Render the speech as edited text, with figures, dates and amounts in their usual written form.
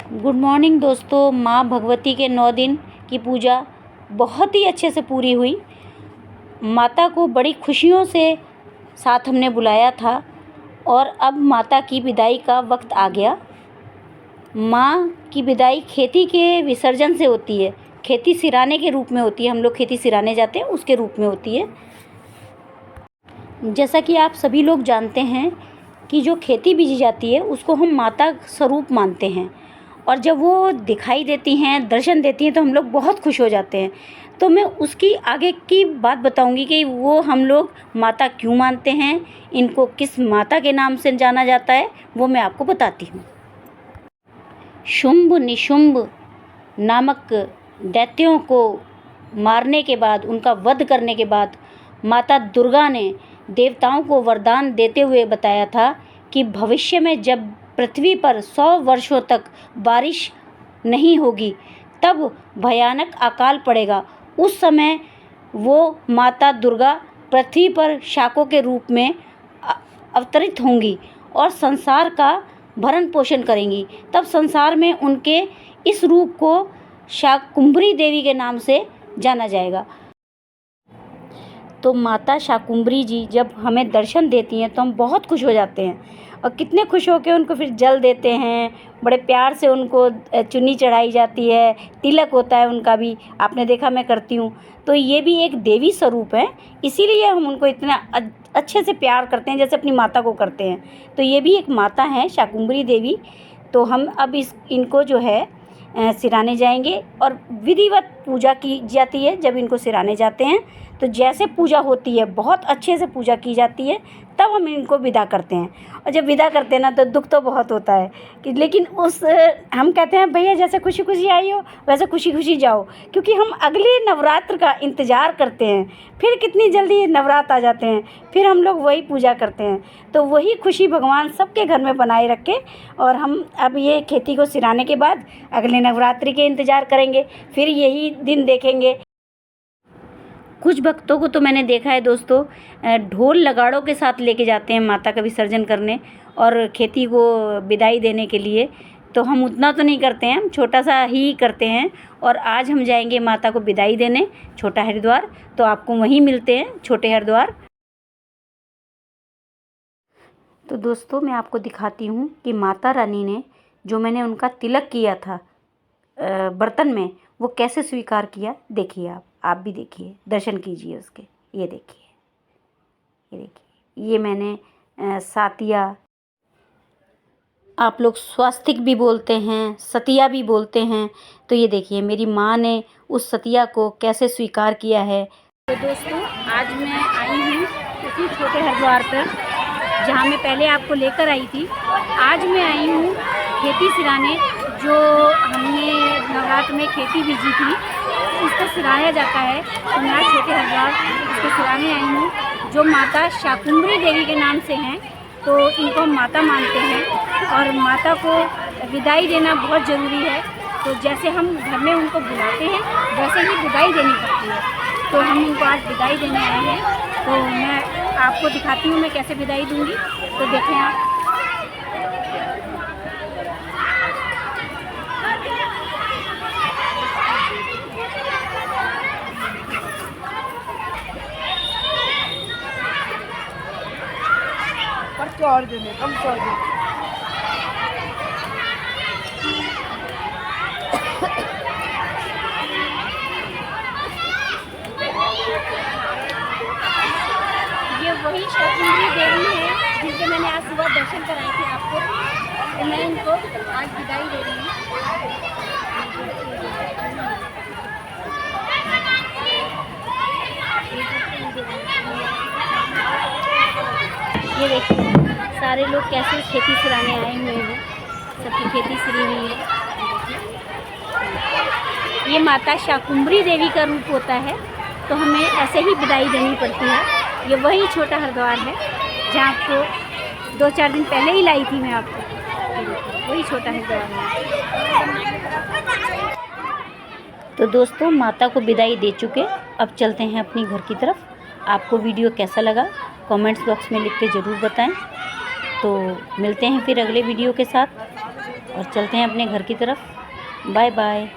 Good morning दोस्तों। माँ भगवती के 9 दिन की पूजा बहुत ही अच्छे से पूरी हुई। माता को बड़ी खुशियों से साथ हमने बुलाया था और अब माता की विदाई का वक्त आ गया। माँ की विदाई खेती के विसर्जन से होती है, खेती सिराने के रूप में होती है। हम लोग खेती सिराने जाते हैं, उसके रूप में होती है। जैसा कि आप सभी लोग जानते हैं कि जो खेती बीजी जाती है उसको हम माता स्वरूप मानते हैं, और जब वो दिखाई देती हैं, दर्शन देती हैं, तो हम लोग बहुत खुश हो जाते हैं। तो मैं उसकी आगे की बात बताऊंगी कि वो हम लोग माता क्यों मानते हैं, इनको किस माता के नाम से जाना जाता है, वो मैं आपको बताती हूँ। शुंभ निशुंभ नामक दैत्यों को मारने के बाद, उनका वध करने के बाद, माता दुर्गा ने देवताओं को वरदान देते हुए बताया था कि भविष्य में जब पृथ्वी पर 100 वर्षों तक बारिश नहीं होगी, तब भयानक अकाल पड़ेगा। उस समय वो माता दुर्गा पृथ्वी पर शाकों के रूप में अवतरित होंगी और संसार का भरण पोषण करेंगी। तब संसार में उनके इस रूप को शाकुंभरी देवी के नाम से जाना जाएगा। तो माता शाकुंभरी जी जब हमें दर्शन देती हैं तो हम बहुत खुश हो जाते हैं, और कितने खुश होकर उनको फिर जल देते हैं। बड़े प्यार से उनको चुन्नी चढ़ाई जाती है, तिलक होता है उनका भी, आपने देखा मैं करती हूँ। तो ये भी एक देवी स्वरूप है, इसीलिए हम उनको इतना अच्छे से प्यार करते हैं, जैसे अपनी माता को करते हैं। तो ये भी एक माता है, शाकुंभरी देवी। तो हम अब इनको जो है सिराने जाएंगे, और विधिवत पूजा की जाती है। जब इनको सिराने जाते हैं तो जैसे पूजा होती है, बहुत अच्छे से पूजा की जाती है, तब हम इनको विदा करते हैं। और जब विदा करते हैं ना, तो दुख तो बहुत होता है कि, लेकिन हम कहते हैं भैया जैसे खुशी खुशी आई हो वैसे खुशी खुशी जाओ, क्योंकि हम अगले नवरात्र का इंतज़ार करते हैं। फिर कितनी जल्दी नवरात्र आ जाते हैं, फिर हम लोग वही पूजा करते हैं। तो वही खुशी भगवान सबके घर में बनाए रखे। और हम अब ये खेती को सिराने के बाद अगले नवरात्रि के इंतज़ार करेंगे, फिर यही दिन देखेंगे। कुछ भक्तों को तो मैंने देखा है दोस्तों, ढोल नगाड़ों के साथ लेके जाते हैं माता का विसर्जन करने और खेती को विदाई देने के लिए। तो हम उतना तो नहीं करते हैं, हम छोटा सा ही करते हैं। और आज हम जाएंगे माता को विदाई देने छोटा हरिद्वार, तो आपको वहीं मिलते हैं छोटे हरिद्वार। तो दोस्तों मैं आपको दिखाती हूँ कि माता रानी ने जो मैंने उनका तिलक किया था बर्तन में, वो कैसे स्वीकार किया। देखिए, आप भी देखिए, दर्शन कीजिए उसके। ये देखिए, ये मैंने सातिया, आप लोग स्वास्तिक भी बोलते हैं, सतिया भी बोलते हैं। तो ये देखिए मेरी माँ ने उस सतिया को कैसे स्वीकार किया है। तो दोस्तों आज मैं आई हूँ उसी छोटे हरिद्वार पर जहाँ मैं पहले आपको लेकर आई थी। आज मैं आई हूँ खेती सिराने, जो हमने नवरात्र में खेती बीजी थी, इसको सिराया जाता है। तो मैं छोटे हरिद्वार इसको सिराने आई हूँ, जो माता शाकुंभरी देवी के नाम से हैं। तो इनको हम माता मानते हैं, और माता को विदाई देना बहुत ज़रूरी है। तो जैसे हम घर में उनको बुलाते हैं, वैसे ही विदाई देनी पड़ती है। तो हम उनको आज विदाई देने आए हैं। तो मैं आपको दिखाती हूँ मैं कैसे विदाई दूँगी। तो देखें आप। और देने कम छोड़ दे। ये वही शाकुंभरी देवी है जिनके मैंने आज सुबह दर्शन कराए थे आपको। तो मैं इनको आज विदाई दे रही हूँ। ये देखिए सारे लोग कैसे खेती सिराने आए हुए हैं, सबकी खेती सिरी हुई है। ये माता शाकुंभरी देवी का रूप होता है, तो हमें ऐसे ही विदाई देनी पड़ती है। ये वही छोटा हरिद्वार है जहाँ आपको 2-4 दिन पहले ही लाई थी मैं आपको, वही छोटा हरिद्वार है। तो दोस्तों माता को विदाई दे चुके, अब चलते हैं अपनी घर की तरफ। आपको वीडियो कैसा लगा कमेंट्स बॉक्स में लिख के ज़रूर बताएं। तो मिलते हैं फिर अगले वीडियो के साथ। और चलते हैं अपने घर की तरफ। Bye bye.